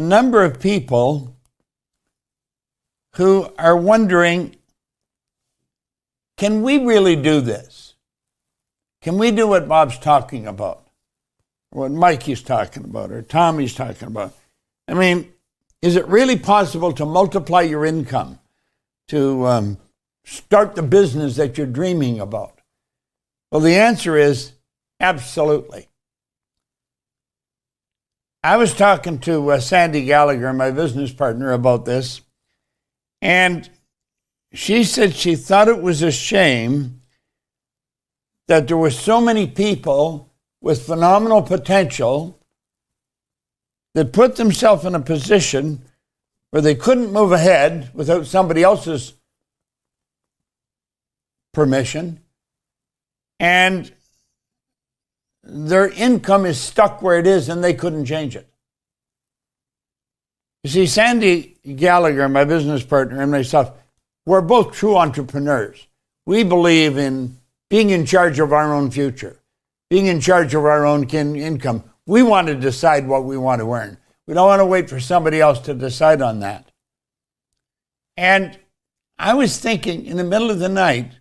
a number of people who are wondering, can we really do this? Can we do what Bob's talking about? Or what Mikey's talking about, or Tommy's talking about? I mean, is it really possible to multiply your income, to start the business that you're dreaming about? Well, the answer is absolutely. I was talking to Sandy Gallagher, my business partner, about this, and she said she thought it was a shame that there were so many people with phenomenal potential that put themselves in a position where they couldn't move ahead without somebody else's permission, and their income is stuck where it is and they couldn't change it. You see, Sandy Gallagher, my business partner, and myself, we're both true entrepreneurs. We believe in being in charge of our own future, being in charge of our own income. We want to decide what we want to earn. We don't want to wait for somebody else to decide on that. And I was thinking in the middle of the night,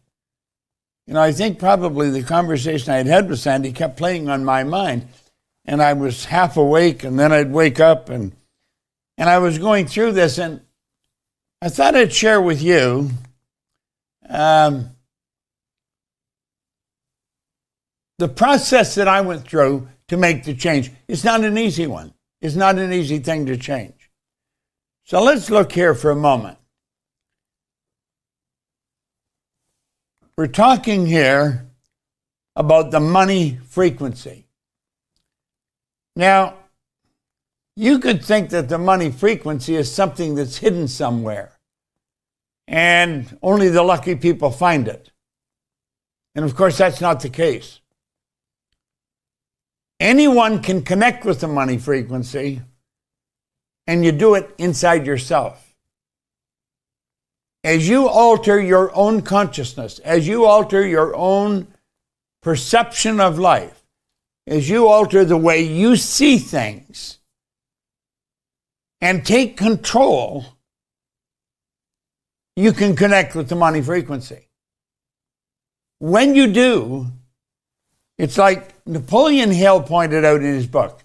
I think probably the conversation I had had with Sandy kept playing on my mind. And I was half awake, and then I'd wake up, and I was going through this, and I thought I'd share with you the process that I went through to make the change. It's not an easy one. It's not an easy thing to change. So let's look here for a moment. We're talking here about the money frequency. Now, you could think that the money frequency is something that's hidden somewhere, and only the lucky people find it. And of course, that's not the case. Anyone can connect with the money frequency, and you do it inside yourself. As you alter your own consciousness, as you alter your own perception of life, as you alter the way you see things and take control, you can connect with the money frequency. When you do, it's like Napoleon Hill pointed out in his book.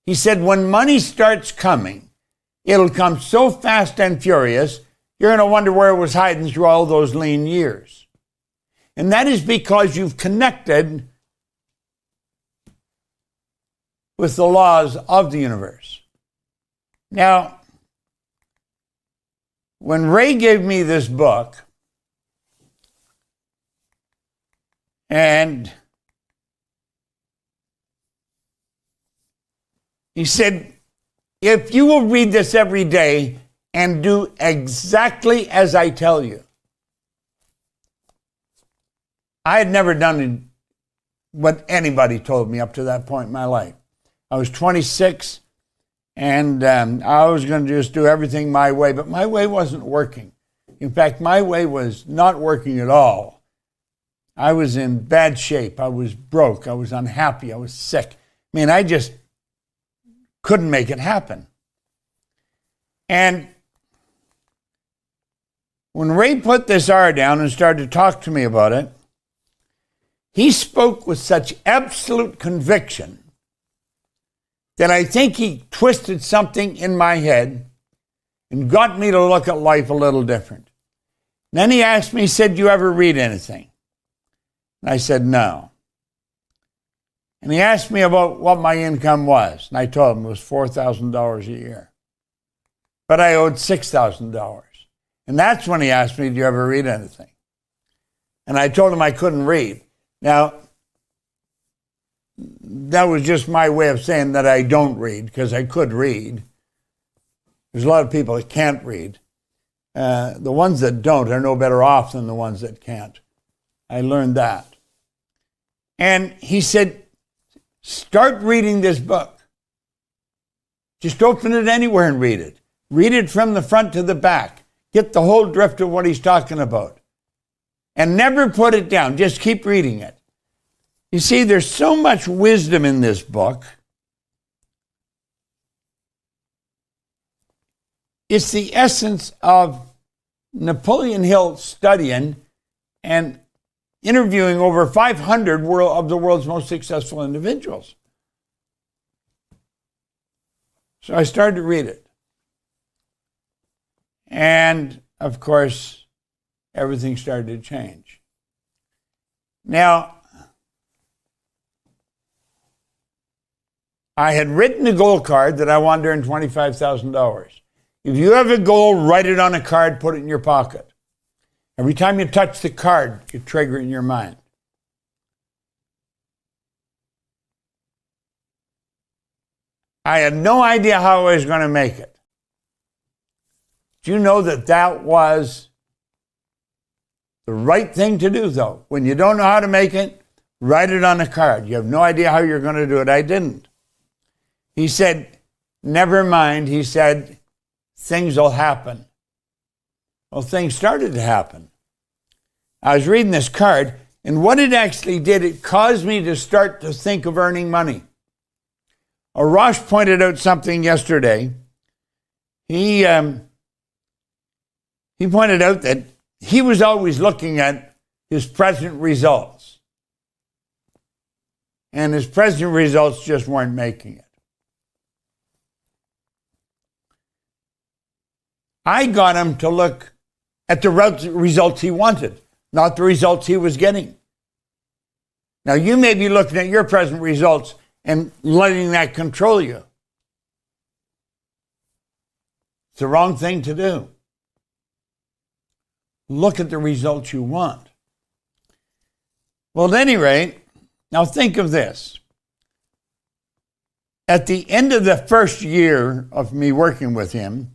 He said, when money starts coming, it'll come so fast and furious, you're going to wonder where it was hiding through all those lean years. And that is because you've connected with the laws of the universe. Now, when Ray gave me this book, and he said, if you will read this every day and do exactly as I tell you. I had never done what anybody told me up to that point in my life. I was 26, and I was going to just do everything my way, but my way wasn't working. In fact, my way was not working at all. I was in bad shape. I was broke. I was unhappy. I was sick. I mean, I just couldn't make it happen. And when Ray put this R down and started to talk to me about it, he spoke with such absolute conviction that I think he twisted something in my head and got me to look at life a little different. And then he asked me, he said, do you ever read anything? And I said, no. And he asked me about what my income was. And I told him it was $4,000 a year. But I owed $6,000. And that's when he asked me, do you ever read anything? And I told him I couldn't read. Now, that was just my way of saying that I don't read, because I could read. There's a lot of people that can't read. The ones that don't are no better off than the ones that can't. I learned that. And he said, start reading this book. Just open it anywhere and read it. Read it from the front to the back. Get the whole drift of what he's talking about. And never put it down. Just keep reading it. You see, there's so much wisdom in this book It's the essence of Napoleon Hill studying and interviewing over 500 of the world's most successful individuals. So I started to read it. And, of course, everything started to change. Now, I had written a goal card that I wanted to earn $25,000. If you have a goal, write it on a card, put it in your pocket. Every time you touch the card, you trigger it in your mind. I had no idea how I was going to make it. Do you know that that was the right thing to do, though? When you don't know how to make it, write it on a card. You have no idea how you're going to do it. I didn't. He said, never mind. He said, things will happen. Well, things started to happen. I was reading this card, and what it actually did, it caused me to start to think of earning money. Rosh pointed out something yesterday. He pointed out that he was always looking at his present results. And his present results just weren't making it. I got him to look at the results he wanted, not the results he was getting. Now, you may be looking at your present results and letting that control you. It's the wrong thing to do. Look at the results you want. Well, at any rate, now think of this. At the end of the first year of me working with him,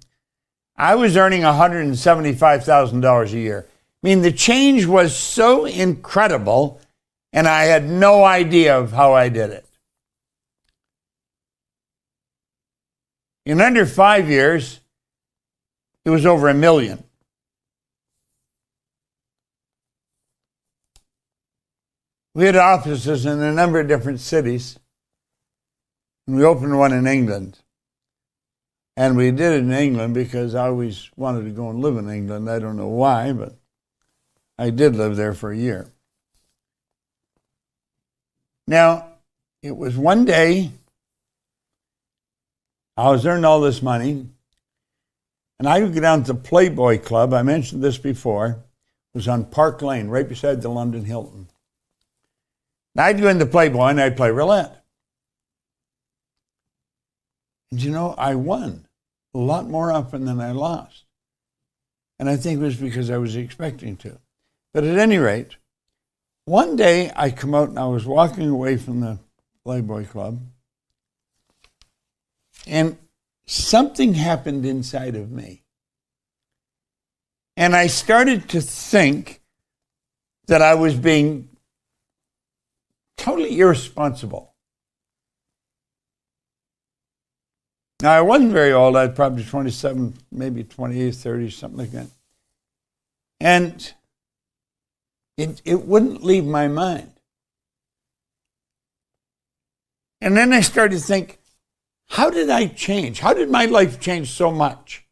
I was earning $175,000 a year. I mean, the change was so incredible, and I had no idea of how I did it. In under 5 years, it was over $1 million. We had offices in a number of different cities, and we opened one in England. And we did it in England because I always wanted to go and live in England. I don't know why, but I did live there for a year. Now, it was one day, I was earning all this money, and I would go down to the Playboy Club. I mentioned this before. It was on Park Lane, right beside the London Hilton. And I'd go into Playboy and I'd play roulette. And you know, I won a lot more often than I lost. And I think it was because I was expecting to. But at any rate, one day I come out and I was walking away from the Playboy Club, and something happened inside of me. And I started to think that I was being totally irresponsible. Now, I wasn't very old. I was probably 27, maybe 28, 30, something like that. And it wouldn't leave my mind. And then I started to think, how did I change? How did my life change so much?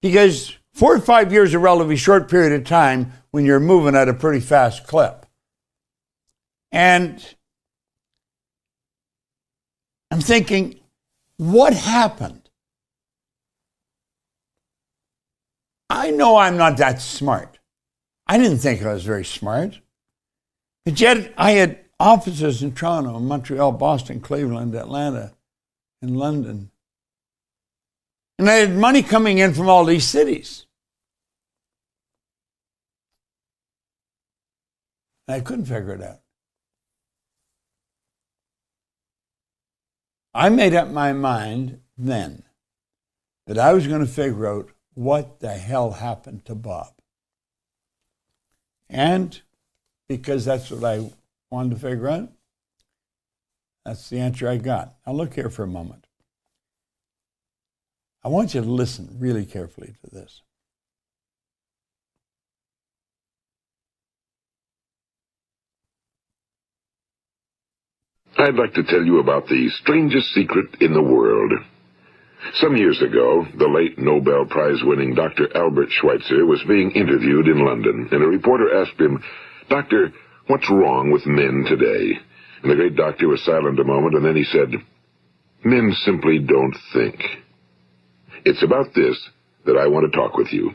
Because 4 or 5 years is a relatively short period of time when you're moving at a pretty fast clip. And I'm thinking, what happened? I know I'm not that smart. I didn't think I was very smart. But yet I had offices in Toronto, Montreal, Boston, Cleveland, Atlanta, and London. And I had money coming in from all these cities. And I couldn't figure it out. I made up my mind then that I was going to figure out what the hell happened to Bob. And because that's what I wanted to figure out, that's the answer I got. Now look here for a moment. I want you to listen really carefully to this. I'd like to tell you about the strangest secret in the world. Some years ago, the late Nobel Prize-winning Dr. Albert Schweitzer was being interviewed in London, and a reporter asked him, "Doctor, what's wrong with men today?" And the great doctor was silent a moment, and then he said, "Men simply don't think." It's about this that I want to talk with you.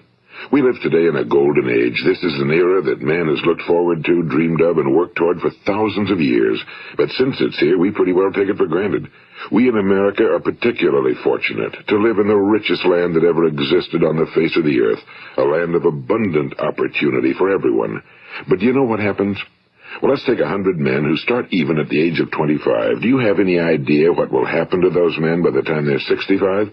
We live today in a golden age. This is an era that man has looked forward to, dreamed of, and worked toward for thousands of years. But since it's here, we pretty well take it for granted. We in America are particularly fortunate to live in the richest land that ever existed on the face of the earth, a land of abundant opportunity for everyone. But do you know what happens? Well, let's take 100 men who start even at the age of 25. Do you have any idea what will happen to those men by the time they're 65?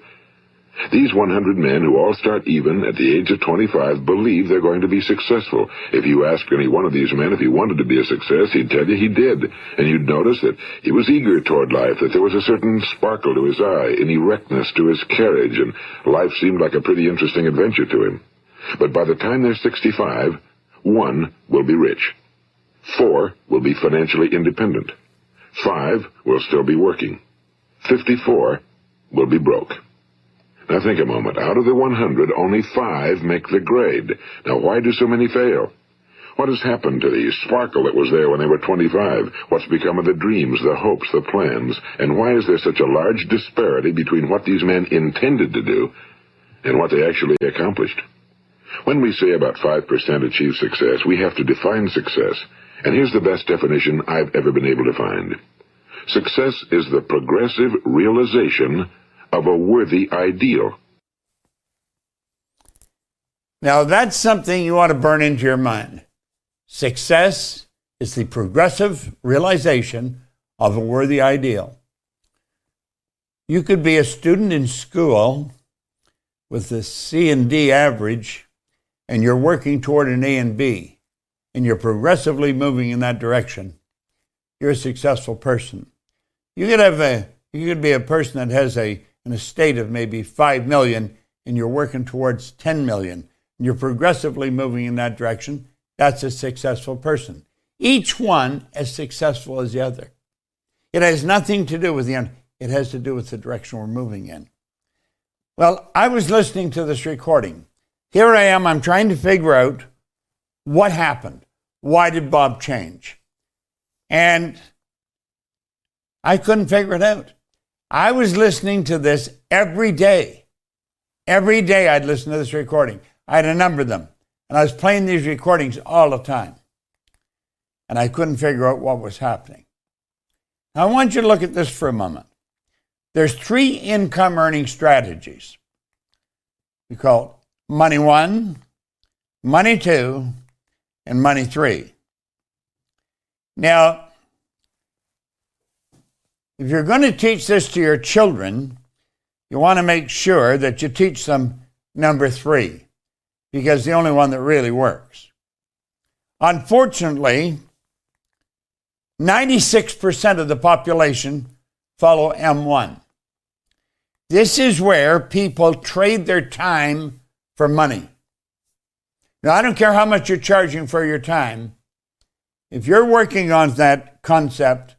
These 100 men who all start even at the age of 25 believe they're going to be successful. If you ask any one of these men if he wanted to be a success, he'd tell you he did. And you'd notice that he was eager toward life, that there was a certain sparkle to his eye, an erectness to his carriage, and life seemed like a pretty interesting adventure to him. But by the time they're 65, 1 will be rich. 4 will be financially independent. 5 will still be working. 54 will be broke. Now think a moment. Out of the 100, only 5 make the grade. Now why do so many fail? What has happened to the sparkle that was there when they were 25? What's become of the dreams, the hopes, the plans? And why is there such a large disparity between what these men intended to do and what they actually accomplished? When we say about 5% achieve success, we have to define success. And here's the best definition I've ever been able to find. Success is the progressive realization of a worthy ideal. Now that's something you want to burn into your mind. Success is the progressive realization of a worthy ideal. You could be a student in school with a C and D average, and you're working toward an A and B, and you're progressively moving in that direction. You're a successful person. You could be a person that has an estate of maybe 5 million, and you're working towards 10 million. And you're progressively moving in that direction. That's a successful person. Each one as successful as the other. It has nothing to do with the end. It has to do with the direction we're moving in. Well, I was listening to this recording. Here I am. I'm trying to figure out what happened. Why did Bob change? And I couldn't figure it out. I was listening to this every day. Every day I'd listen to this recording. I had a number of them. And I was playing these recordings all the time. And I couldn't figure out what was happening. Now I want you to look at this for a moment. There's 3 income earning strategies. We call it money 1, money 2, and money 3. Now, if you're going to teach this to your children, you want to make sure that you teach them number 3, because it's the only one that really works. Unfortunately, 96% of the population follow M1. This is where people trade their time for money. Now, I don't care how much you're charging for your time. If you're working on that concept,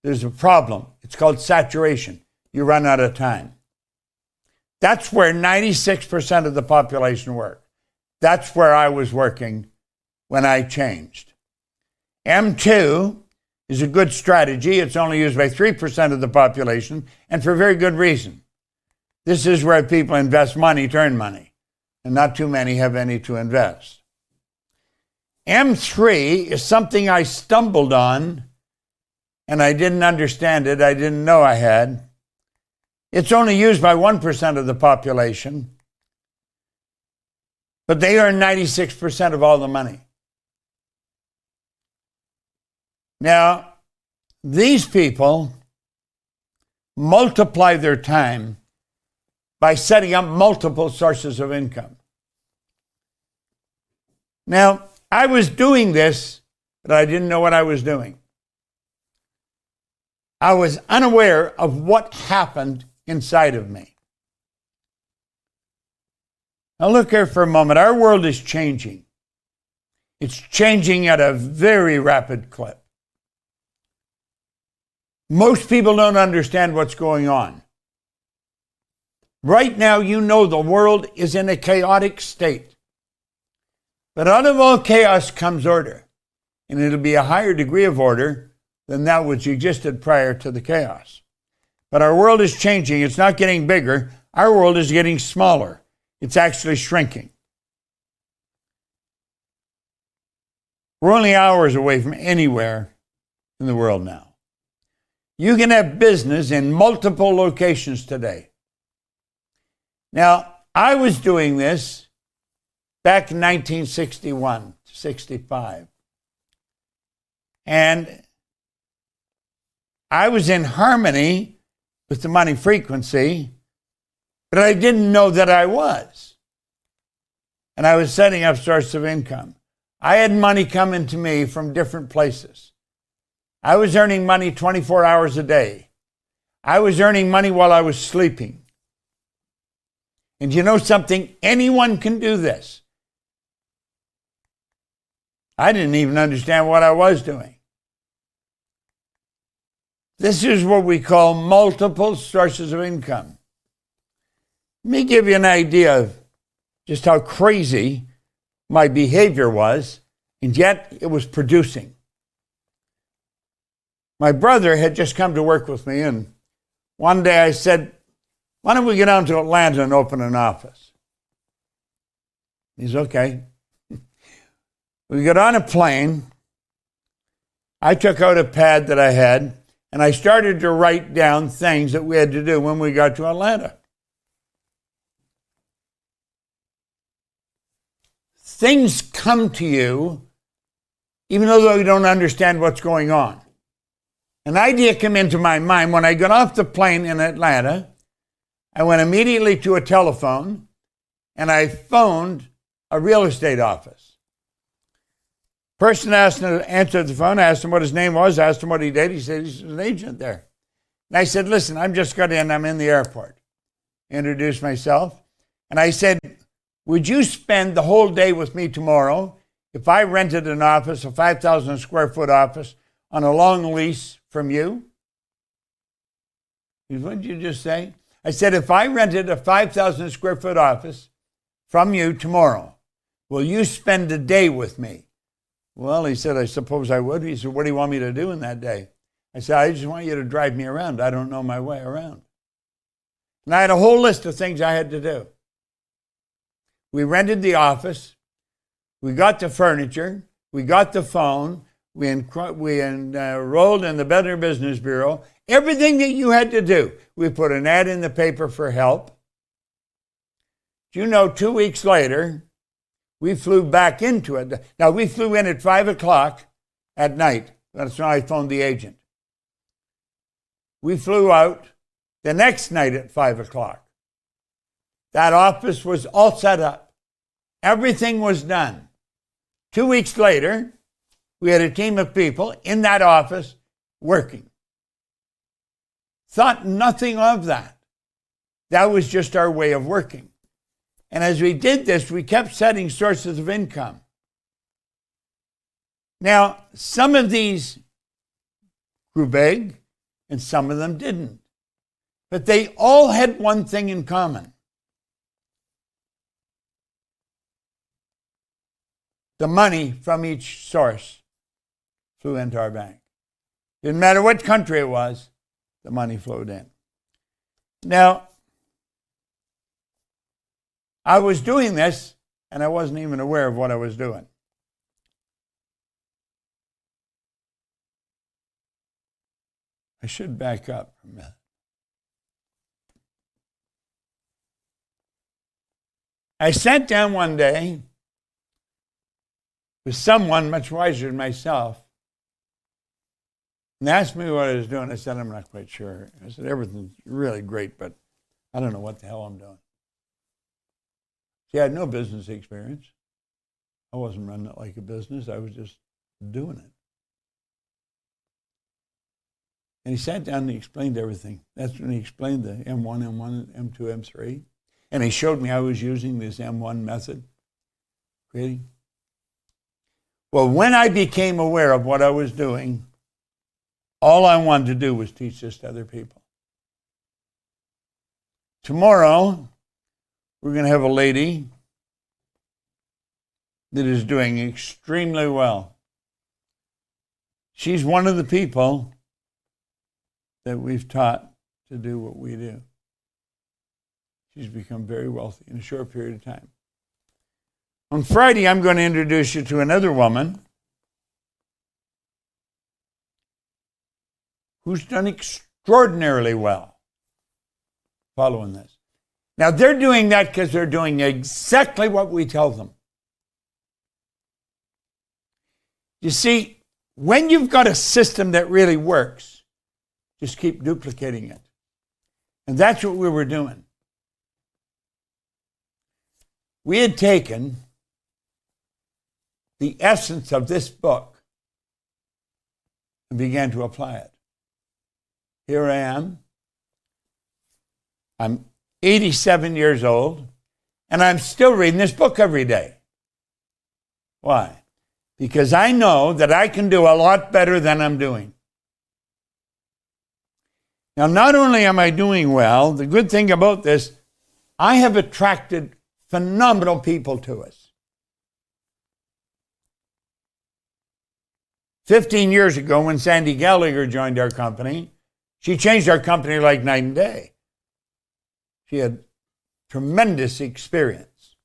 there's a problem. It's called saturation. You run out of time. That's where 96% of the population work. That's where I was working when I changed. M2 is a good strategy. It's only used by 3% of the population, and for very good reason. This is where people invest money to earn money, and not too many have any to invest. M3 is something I stumbled on, and I didn't understand it. I didn't know I had. It's only used by 1% of the population, but they earn 96% of all the money. Now, these people multiply their time by setting up multiple sources of income. Now, I was doing this, but I didn't know what I was doing. I was unaware of what happened inside of me. Now look here for a moment. Our world is changing. It's changing at a very rapid clip. Most people don't understand what's going on. Right now, you know the world is in a chaotic state. But out of all chaos comes order. And it'll be a higher degree of order than that which existed prior to the chaos. But our world is changing. It's not getting bigger. Our world is getting smaller. It's actually shrinking. We're only hours away from anywhere in the world now. You can have business in multiple locations today. Now, I was doing this back in 1961 to 65. And I was in harmony with the money frequency, but I didn't know that I was. And I was setting up sources of income. I had money coming to me from different places. I was earning money 24 hours a day. I was earning money while I was sleeping. And you know something? Anyone can do this. I didn't even understand what I was doing. This is what we call multiple sources of income. Let me give you an idea of just how crazy my behavior was, and yet it was producing. My brother had just come to work with me, and one day I said, why don't we get down to Atlanta and open an office? He's okay. We got on a plane. I took out a pad that I had, and I started to write down things that we had to do when we got to Atlanta. Things come to you even though you don't understand what's going on. An idea came into my mind when I got off the plane in Atlanta. I went immediately to a telephone, and I phoned a real estate office. Person answered the phone, asked him what his name was, asked him what he did. He said he's an agent there. And I said, listen, I'm just got in, I'm in the airport. Introduced myself, and I said, would you spend the whole day with me tomorrow if I rented an office, a 5,000 square foot office, on a long lease from you? What did you just say? I said, if I rented a 5,000 square foot office from you tomorrow, will you spend a day with me? Well, he said, I suppose I would. He said, what do you want me to do in that day? I said, I just want you to drive me around. I don't know my way around. And I had a whole list of things I had to do. We rented the office. We got the furniture. We got the phone. We enrolled in the Better Business Bureau. Everything that you had to do. We put an ad in the paper for help. Do you know, 2 weeks later, we flew back into it. Now, we flew in at 5 o'clock at night. That's when I phoned the agent. We flew out the next night at 5 o'clock. That office was all set up. Everything was done. 2 weeks later, we had a team of people in that office working. Thought nothing of that. That was just our way of working. And as we did this, we kept setting sources of income. Now, some of these grew big, and some of them didn't. But they all had one thing in common. The money from each source flew into our bank. Didn't matter what country it was, the money flowed in. Now, I was doing this, and I wasn't even aware of what I was doing. I should back up for a minute. I sat down one day with someone much wiser than myself and asked me what I was doing. I said, I'm not quite sure. I said, everything's really great, but I don't know what the hell I'm doing. See, I had no business experience. I wasn't running it like a business. I was just doing it. And he sat down and he explained everything. That's when he explained the M1, M2, M3. And he showed me how I was using this M1 method. Creating. Well, when I became aware of what I was doing, all I wanted to do was teach this to other people. Tomorrow, we're going to have a lady that is doing extremely well. She's one of the people that we've taught to do what we do. She's become very wealthy in a short period of time. On Friday, I'm going to introduce you to another woman who's done extraordinarily well following this. Now, they're doing that because they're doing exactly what we tell them. You see, when you've got a system that really works, just keep duplicating it. And that's what we were doing. We had taken the essence of this book and began to apply it. Here I am. I'm 87 years old, and I'm still reading this book every day. Why? Because I know that I can do a lot better than I'm doing. Now, not only am I doing well, the good thing about this, I have attracted phenomenal people to us. 15 years ago, when Sandy Gallagher joined our company, she changed our company like night and day. She had tremendous experience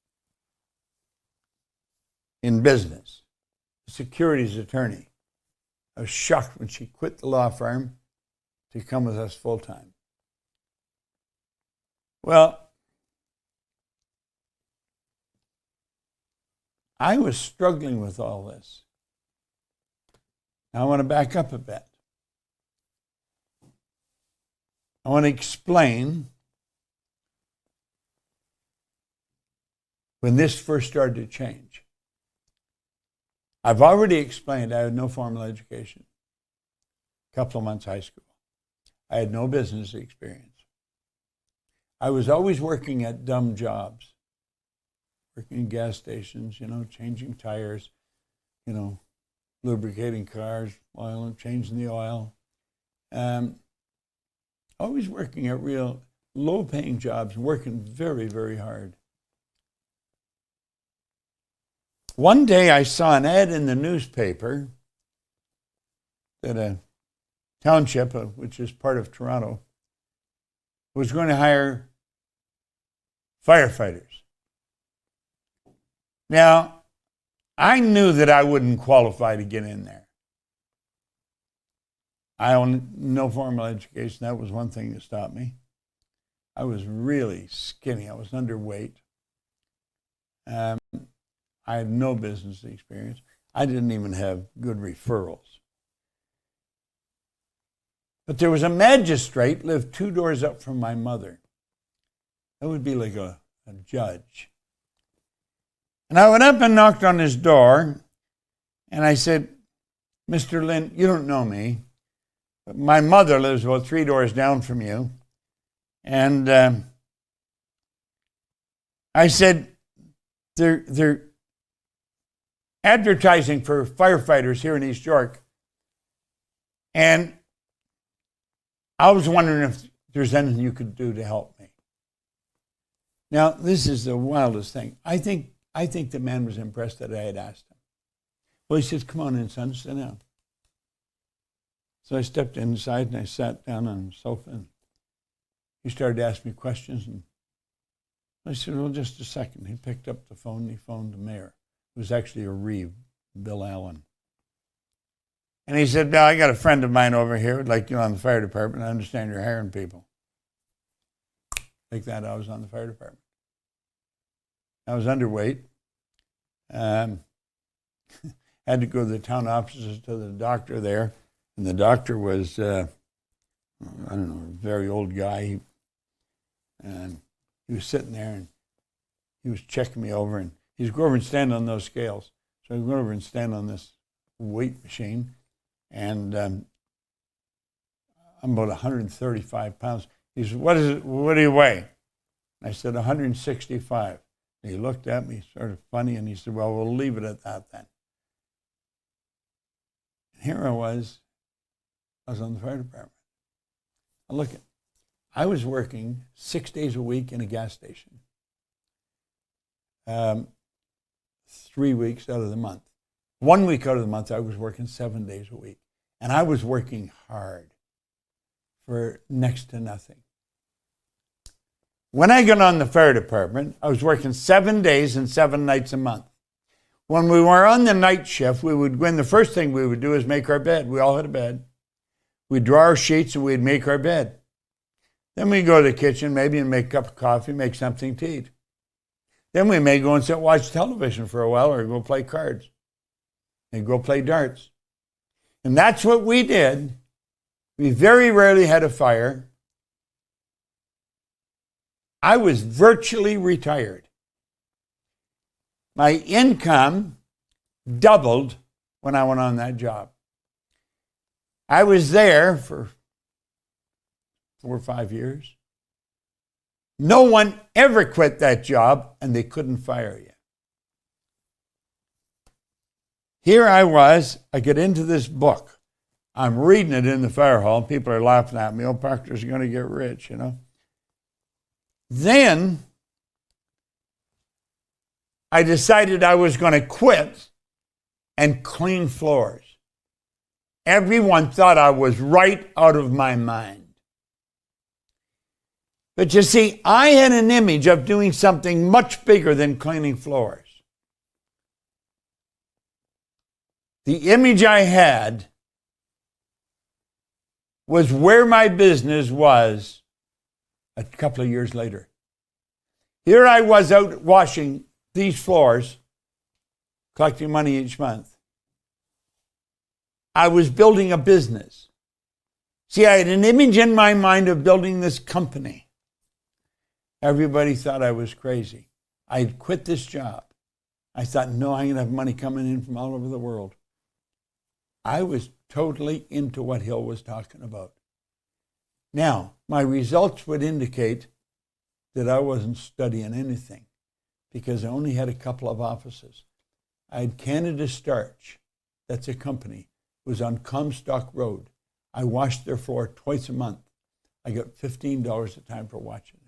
in business. A securities attorney. I was shocked when she quit the law firm to come with us full time. Well, I was struggling with all this. Now I want to back up a bit. I want to explain when this first started to change. I've already explained I had no formal education. A couple of months high school. I had no business experience. I was always working at dumb jobs. Working in gas stations, changing tires, lubricating cars, oil, changing the oil. Always working at real low-paying jobs, working very, very hard. One day I saw an ad in the newspaper that a township, which is part of Toronto, was going to hire firefighters. Now, I knew that I wouldn't qualify to get in there. I own no formal education. That was one thing that stopped me. I was really skinny. I was underweight. I had no business experience. I didn't even have good referrals. But there was a magistrate lived 2 doors up from my mother. That would be like a judge. And I went up and knocked on his door, and I said, Mr. Lynn, you don't know me, but my mother lives about 3 doors down from you. And I said, they're advertising for firefighters here in East York, and I was wondering if there's anything you could do to help me. Now, this is the wildest thing. I think the man was impressed that I had asked him. Well, he says, come on in, son, sit down. So I stepped inside and I sat down on the sofa, and he started to ask me questions. And I said, well, just a second. He picked up the phone and he phoned the mayor. It was actually a Reeve, Bill Allen. And he said, now I got a friend of mine over here who'd like you on the fire department. I understand you're hiring people. Like that, I was on the fire department. I was underweight. Had to go to the town offices to the doctor there. And the doctor was, I don't know, a very old guy. And he was sitting there and he was checking me over. And he's go over and stand on those scales. So I go over and stand on this weight machine. And I'm about 135 pounds. He said, what do you weigh? I said, 165. And he looked at me sort of funny, and he said, well, we'll leave it at that then. And here I was on the fire department. Now look, I was working 6 days a week in a gas station, 3 weeks out of the month. 1 week out of the month, I was working 7 days a week. And I was working hard for next to nothing. When I got on the fire department, I was working 7 days and 7 nights a month. When we were on the night shift, the first thing we would do is make our bed. We all had a bed. We'd draw our sheets and we'd make our bed. Then we'd go to the kitchen maybe and make a cup of coffee, make something to eat. Then we may go and sit and watch television for a while or go play cards and go play darts. And that's what we did. We very rarely had a fire. I was virtually retired. My income doubled when I went on that job. I was there for 4 or 5 years. No one ever quit that job, and they couldn't fire you. Here I was, I get into this book. I'm reading it in the fire hall, and people are laughing at me. Oh, Proctor's going to get rich, you know. Then I decided I was going to quit and clean floors. Everyone thought I was right out of my mind. But you see, I had an image of doing something much bigger than cleaning floors. The image I had was where my business was a couple of years later. Here I was out washing these floors, collecting money each month. I was building a business. See, I had an image in my mind of building this company. Everybody thought I was crazy. I had quit this job. I thought, no, I'm going to have money coming in from all over the world. I was totally into what Hill was talking about. Now, my results would indicate that I wasn't studying anything because I only had a couple of offices. I had Canada Starch, that's a company, it was on Comstock Road. I washed their floor twice a month. I got $15 a time for watching it.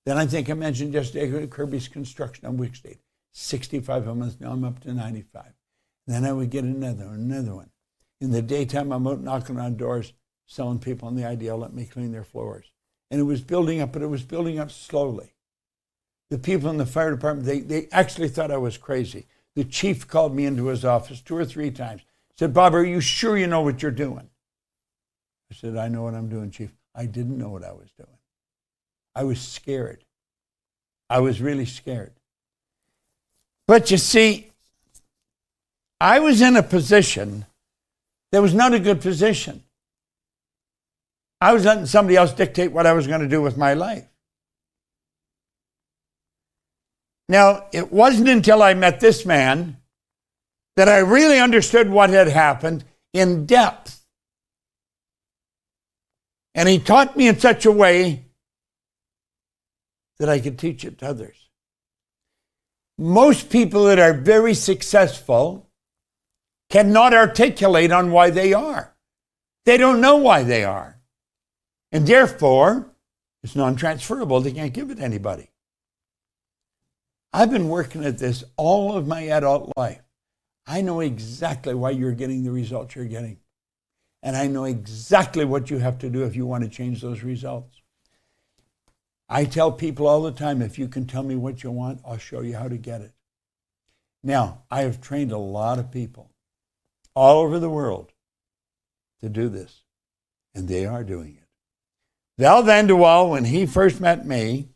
Then I think I mentioned yesterday Kirby's Construction on Wick State, $65 a month. Now I'm up to $95. Then I would get another one. In the daytime, I'm out knocking on doors, selling people on the idea, let me clean their floors. And it was building up, but it was building up slowly. The people in the fire department, they actually thought I was crazy. The chief called me into his office 2 or 3 times. Said, Bob, are you sure you know what you're doing? I said, I know what I'm doing, Chief. I didn't know what I was doing. I was scared. I was really scared. But you see, I was in a position that was not a good position. I was letting somebody else dictate what I was going to do with my life. Now, it wasn't until I met this man that I really understood what had happened in depth. And he taught me in such a way that I could teach it to others. Most people that are very successful cannot articulate on why they are. They don't know why they are. And therefore, it's non-transferable. They can't give it to anybody. I've been working at this all of my adult life. I know exactly why you're getting the results you're getting. And I know exactly what you have to do if you want to change those results. I tell people all the time, if you can tell me what you want, I'll show you how to get it. Now, I have trained a lot of people all over the world to do this, and they are doing it. Val Vanderwall, when he first met me,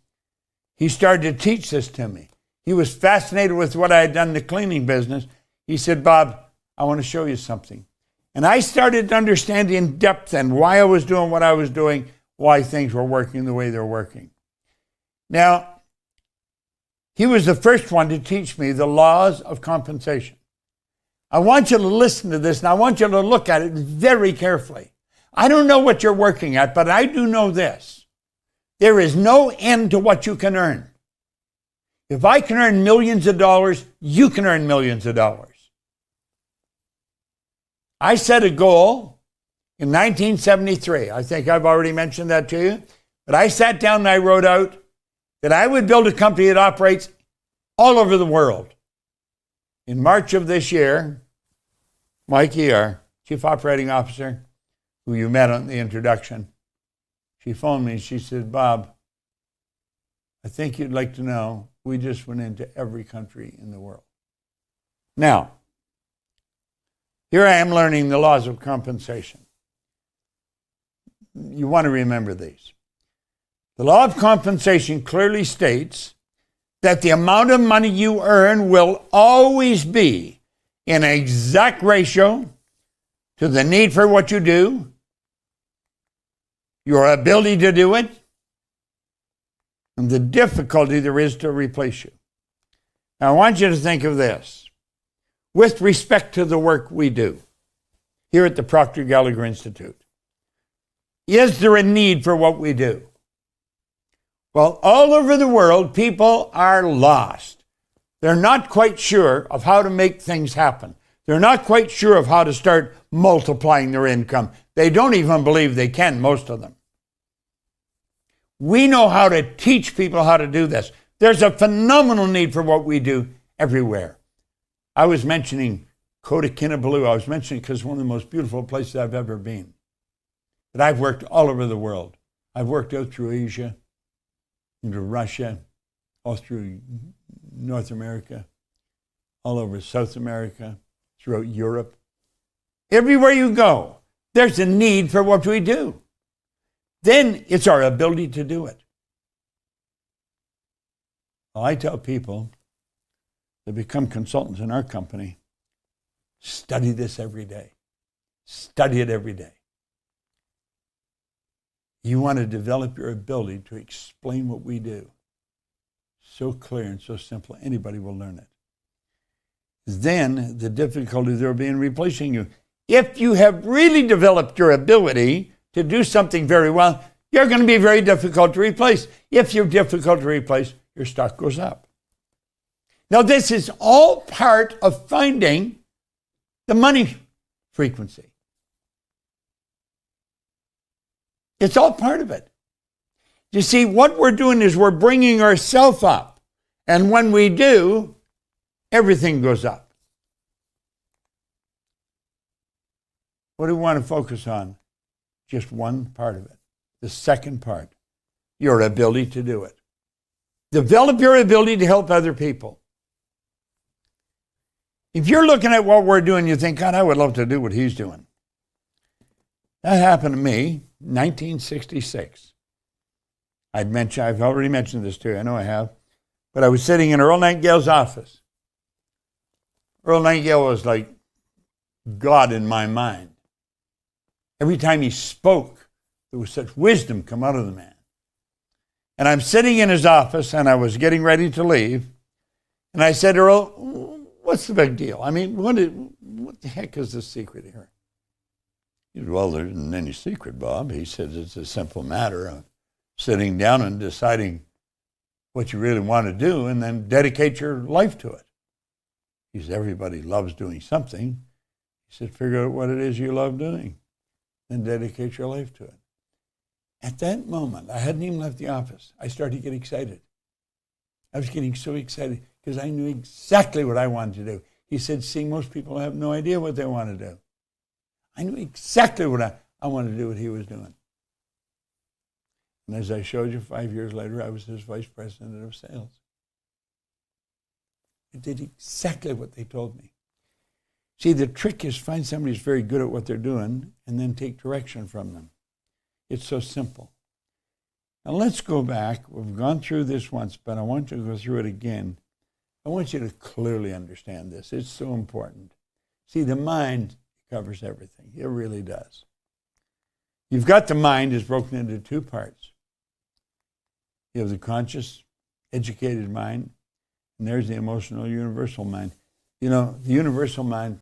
he started to teach this to me. He was fascinated with what I had done in the cleaning business. He said, Bob, I want to show you something. And I started to understand in depth and why I was doing what I was doing, why things were working the way they're working. Now, he was the first one to teach me the laws of compensation. I want you to listen to this, and I want you to look at it very carefully. I don't know what you're working at, but I do know this. There is no end to what you can earn. If I can earn millions of dollars, you can earn millions of dollars. I set a goal in 1973. I think I've already mentioned that to you. But I sat down and I wrote out that I would build a company that operates all over the world. In March of this year, Mikey, our Chief Operating Officer, who you met on the introduction, she phoned me and she said, Bob, I think you'd like to know we just went into every country in the world. Now, here I am learning the laws of compensation. You want to remember these. The law of compensation clearly states that the amount of money you earn will always be in an exact ratio to the need for what you do, your ability to do it, and the difficulty there is to replace you. Now, I want you to think of this. With respect to the work we do here at the Proctor Gallagher Institute, is there a need for what we do? Well, all over the world, people are lost. They're not quite sure of how to make things happen. They're not quite sure of how to start multiplying their income. They don't even believe they can, most of them. We know how to teach people how to do this. There's a phenomenal need for what we do everywhere. I was mentioning Kota Kinabalu. I was mentioning because it's one of the most beautiful places I've ever been. But I've worked all over the world. I've worked out through Asia, into Russia, all through North America, all over South America, throughout Europe. Everywhere you go, there's a need for what we do. Then it's our ability to do it. Well, I tell people that become consultants in our company, study this every day. Study it every day. You want to develop your ability to explain what we do. So clear and so simple, anybody will learn it. Then the difficulty there will be in replacing you. If you have really developed your ability to do something very well, you're going to be very difficult to replace. If you're difficult to replace, your stock goes up. Now, this is all part of finding the money frequency. It's all part of it. You see, what we're doing is we're bringing ourselves up. And when we do, everything goes up. What do we want to focus on? Just one part of it. The second part, your ability to do it. Develop your ability to help other people. If you're looking at what we're doing, you think, God, I would love to do what he's doing. That happened to me in 1966. I've already mentioned this to you. I know I have. But I was sitting in Earl Nightingale's office. Earl Nightingale was like God in my mind. Every time he spoke, there was such wisdom come out of the man. And I'm sitting in his office, and I was getting ready to leave. And I said, Earl, what's the big deal? I mean, what the heck is the secret here? He said, well, there isn't any secret, Bob. He said, it's a simple matter of sitting down and deciding what you really want to do and then dedicate your life to it. He said, everybody loves doing something. He said, figure out what it is you love doing and dedicate your life to it. At that moment, I hadn't even left the office. I started to get excited. I was getting so excited because I knew exactly what I wanted to do. He said, see, most people have no idea what they want to do. I knew exactly what I wanted to do what he was doing. And as I showed you, 5 years later, I was his vice president of sales. I did exactly what they told me. See, the trick is find somebody who's very good at what they're doing and then take direction from them. It's so simple. Now let's go back. We've gone through this once, but I want you to go through it again. I want you to clearly understand this. It's so important. See, the mind covers everything. It really does. You've got the mind is broken into two parts. You have the conscious, educated mind, and there's the emotional, universal mind. You know, the universal mind,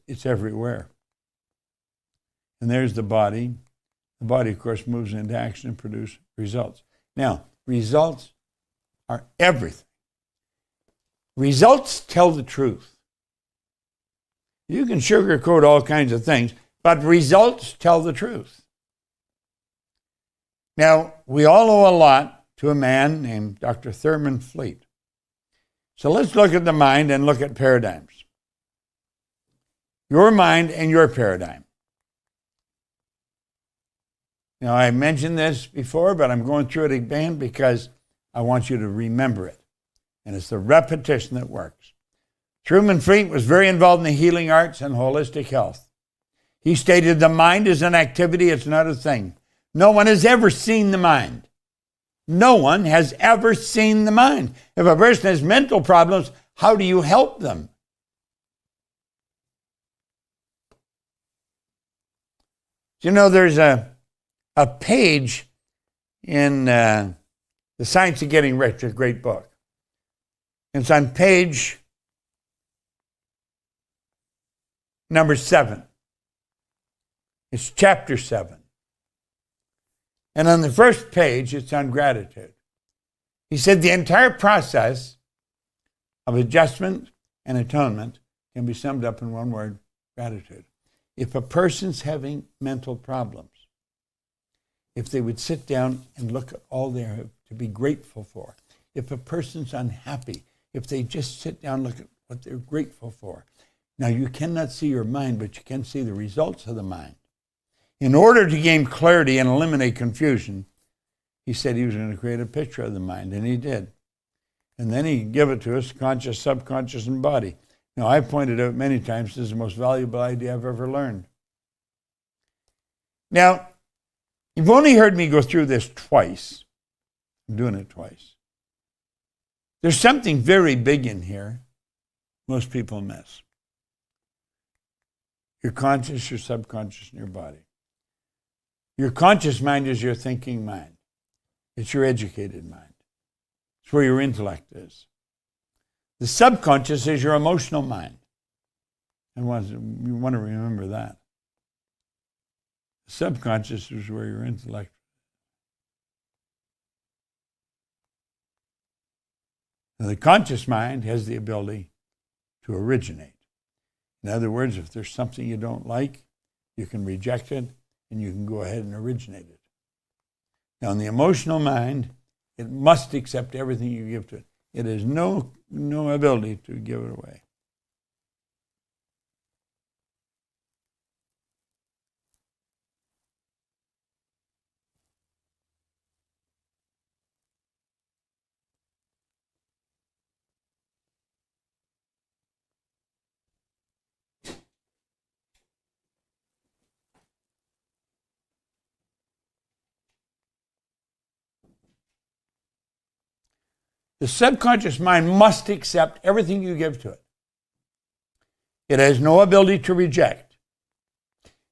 it's everywhere. And there's the body. The body, of course, moves into action and produces results. Now, results are everything. Results tell the truth. You can sugarcoat all kinds of things, but results tell the truth. Now, we all owe a lot to a man named Dr. Thurman Fleet. So let's look at the mind and look at paradigms. Your mind and your paradigm. Now, I mentioned this before, but I'm going through it again because I want you to remember it. And it's the repetition that works. Thurman Fleet was very involved in the healing arts and holistic health. He stated the mind is an activity, it's not a thing. No one has ever seen the mind. No one has ever seen the mind. If a person has mental problems, how do you help them? You know, there's a page in The Science of Getting Rich, a great book. It's on page number 7. It's chapter 7. And on the first page, it's on gratitude. He said the entire process of adjustment and atonement can be summed up in one word: gratitude. If a person's having mental problems, if they would sit down and look at all they have to be grateful for, if a person's unhappy, if they just sit down and look at what they're grateful for. Now, you cannot see your mind, but you can see the results of the mind. In order to gain clarity and eliminate confusion, he said he was going to create a picture of the mind, and he did. And then he gave it to us, conscious, subconscious, and body. Now, I've pointed out many times this is the most valuable idea I've ever learned. Now, you've only heard me go through this twice. I'm doing it twice. There's something very big in here most people miss. Your conscious, your subconscious, and your body. Your conscious mind is your thinking mind. It's your educated mind. It's where your intellect is. The subconscious is your emotional mind. And you want to remember that. The subconscious is where your intellect is. Now, the conscious mind has the ability to originate. In other words, if there's something you don't like, you can reject it and you can go ahead and originate it. Now, in the emotional mind, it must accept everything you give to it. It has no ability to give it away. The subconscious mind must accept everything you give to it. It has no ability to reject.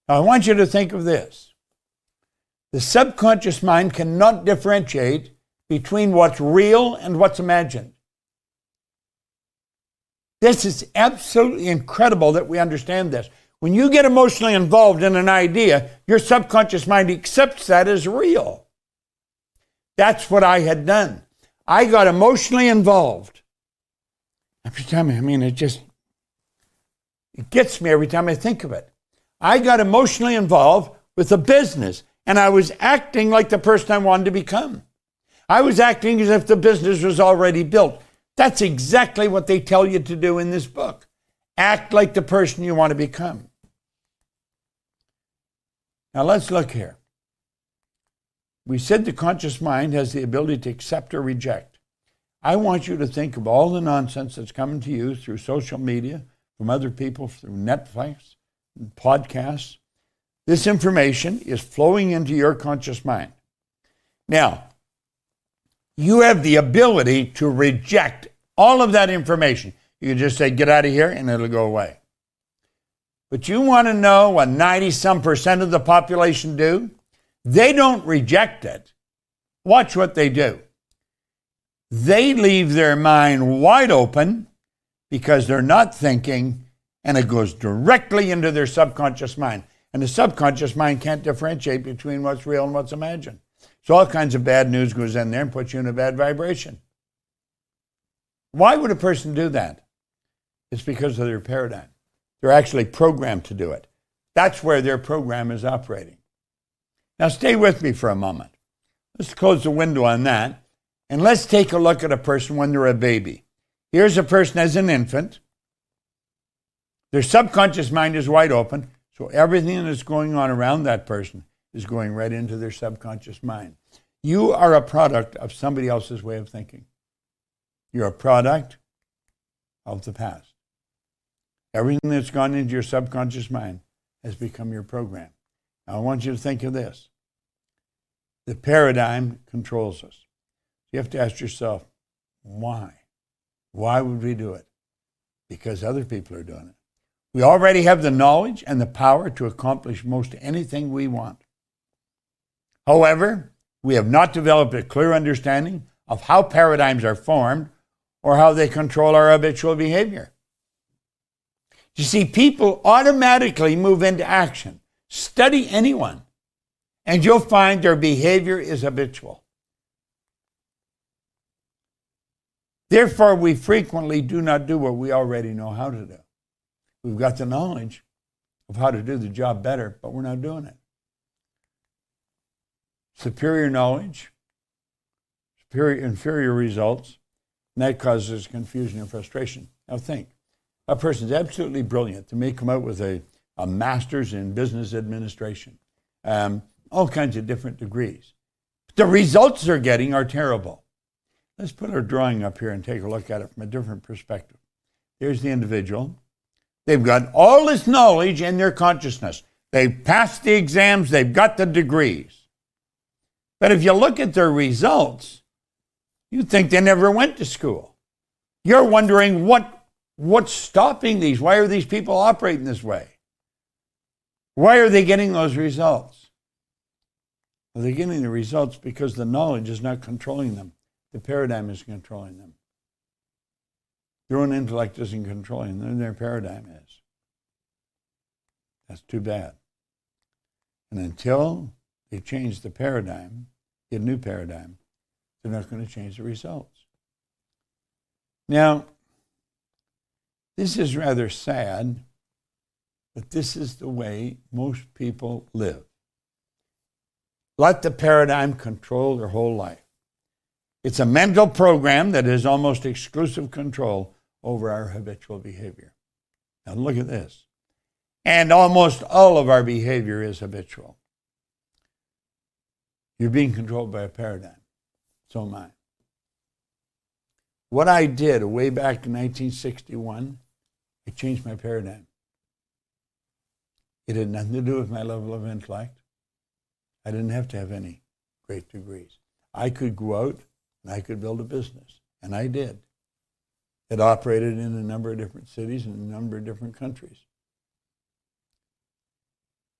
Now, I want you to think of this. The subconscious mind cannot differentiate between what's real and what's imagined. This is absolutely incredible that we understand this. When you get emotionally involved in an idea, your subconscious mind accepts that as real. That's what I had done. I got emotionally involved. Every time, it gets me every time I think of it. I got emotionally involved with a business, and I was acting like the person I wanted to become. I was acting as if the business was already built. That's exactly what they tell you to do in this book. Act like the person you want to become. Now let's look here. We said the conscious mind has the ability to accept or reject. I want you to think of all the nonsense that's coming to you through social media, from other people, through Netflix, podcasts. This information is flowing into your conscious mind. Now, you have the ability to reject all of that information. You can just say, get out of here, and it'll go away. But you want to know what 90-some% of the population do? They don't reject it. Watch what they do. They leave their mind wide open because they're not thinking, and it goes directly into their subconscious mind. And the subconscious mind can't differentiate between what's real and what's imagined. So all kinds of bad news goes in there and puts you in a bad vibration. Why would a person do that? It's because of their paradigm. They're actually programmed to do it. That's where their program is operating. Now stay with me for a moment. Let's close the window on that. And let's take a look at a person when they're a baby. Here's a person as an infant. Their subconscious mind is wide open, so everything that's going on around that person is going right into their subconscious mind. You are a product of somebody else's way of thinking. You're a product of the past. Everything that's gone into your subconscious mind has become your program. Now, I want you to think of this. The paradigm controls us. You have to ask yourself, why? Why would we do it? Because other people are doing it. We already have the knowledge and the power to accomplish most anything we want. However, we have not developed a clear understanding of how paradigms are formed or how they control our habitual behavior. You see, people automatically move into action. Study anyone, and you'll find their behavior is habitual. Therefore, we frequently do not do what we already know how to do. We've got the knowledge of how to do the job better, but we're not doing it. Superior knowledge, inferior results, and that causes confusion and frustration. Now think, a person's absolutely brilliant. They may come out with a master's in business administration, all kinds of different degrees. The results they're getting are terrible. Let's put our drawing up here and take a look at it from a different perspective. Here's the individual. They've got all this knowledge in their consciousness. They've passed the exams. They've got the degrees. But if you look at their results, you think they never went to school. You're wondering what's stopping these? Why are these people operating this way? Why are they getting those results? Well, they're getting the results because the knowledge is not controlling them. The paradigm is controlling them. Their own intellect isn't controlling them. Their paradigm is. That's too bad. And until they change the paradigm, get a new paradigm, they're not going to change the results. Now, this is rather sad, but this is the way most people live. Let the paradigm control their whole life. It's a mental program that has almost exclusive control over our habitual behavior. Now look at this. And almost all of our behavior is habitual. You're being controlled by a paradigm. So am I. What I did way back in 1961, I changed my paradigm. It had nothing to do with my level of intellect. I didn't have to have any great degrees. I could go out and I could build a business, and I did. It operated in a number of different cities and a number of different countries.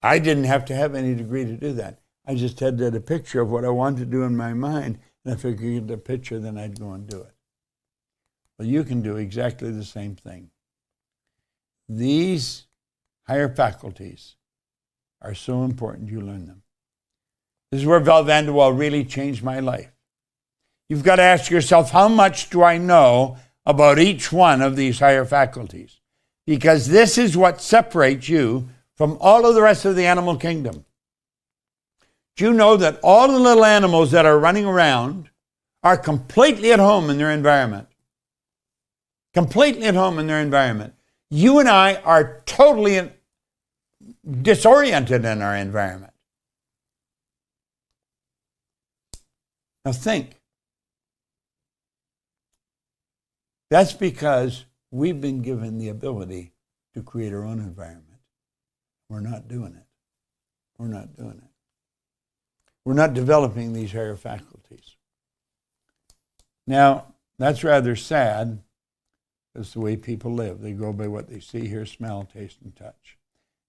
I didn't have to have any degree to do that. I just had to have a picture of what I wanted to do in my mind, and if I could get the picture, then I'd go and do it. Well, you can do exactly the same thing. These higher faculties are so important you learn them. This is where Val Vanderwall really changed my life. You've got to ask yourself, how much do I know about each one of these higher faculties? Because this is what separates you from all of the rest of the animal kingdom. Do you know that all the little animals that are running around are completely at home in their environment? Completely at home in their environment. You and I are totally disoriented in our environment. Now think. That's because we've been given the ability to create our own environment. We're not doing it. We're not doing it. We're not developing these higher faculties. Now, that's rather sad. That's the way people live. They go by what they see, hear, smell, taste, and touch.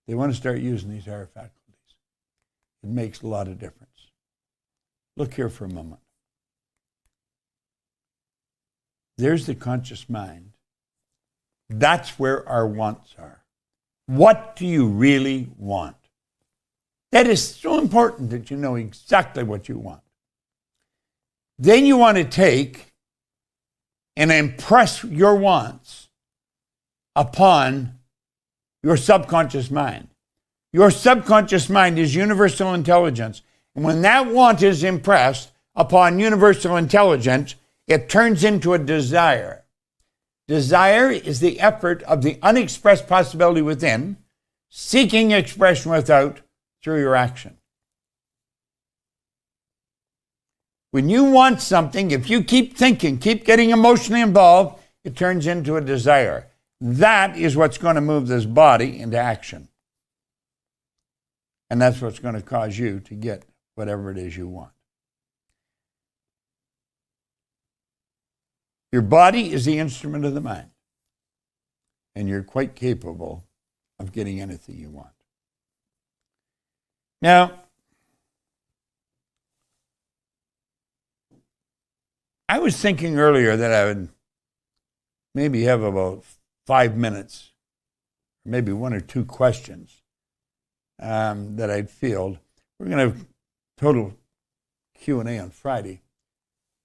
They want to start using these higher faculties. It makes a lot of difference. Look here for a moment. There's the conscious mind. That's where our wants are. What do you really want? That is so important that you know exactly what you want. Then you want to take and impress your wants upon your subconscious mind. Your subconscious mind is universal intelligence. And when that want is impressed, upon universal intelligence, it turns into a desire. Desire is the effort of the unexpressed possibility within, seeking expression without through your action. When you want something, if you keep thinking, keep getting emotionally involved, it turns into a desire. That is what's going to move this body into action. And that's what's going to cause you to get whatever it is you want. Your body is the instrument of the mind. And you're quite capable of getting anything you want. Now, I was thinking earlier that I would maybe have about 5 minutes, maybe 1 or 2 questions that I'd field. We're going to have total Q&A on Friday.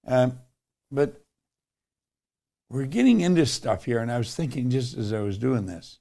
But we're getting into stuff here, and I was thinking just as I was doing this,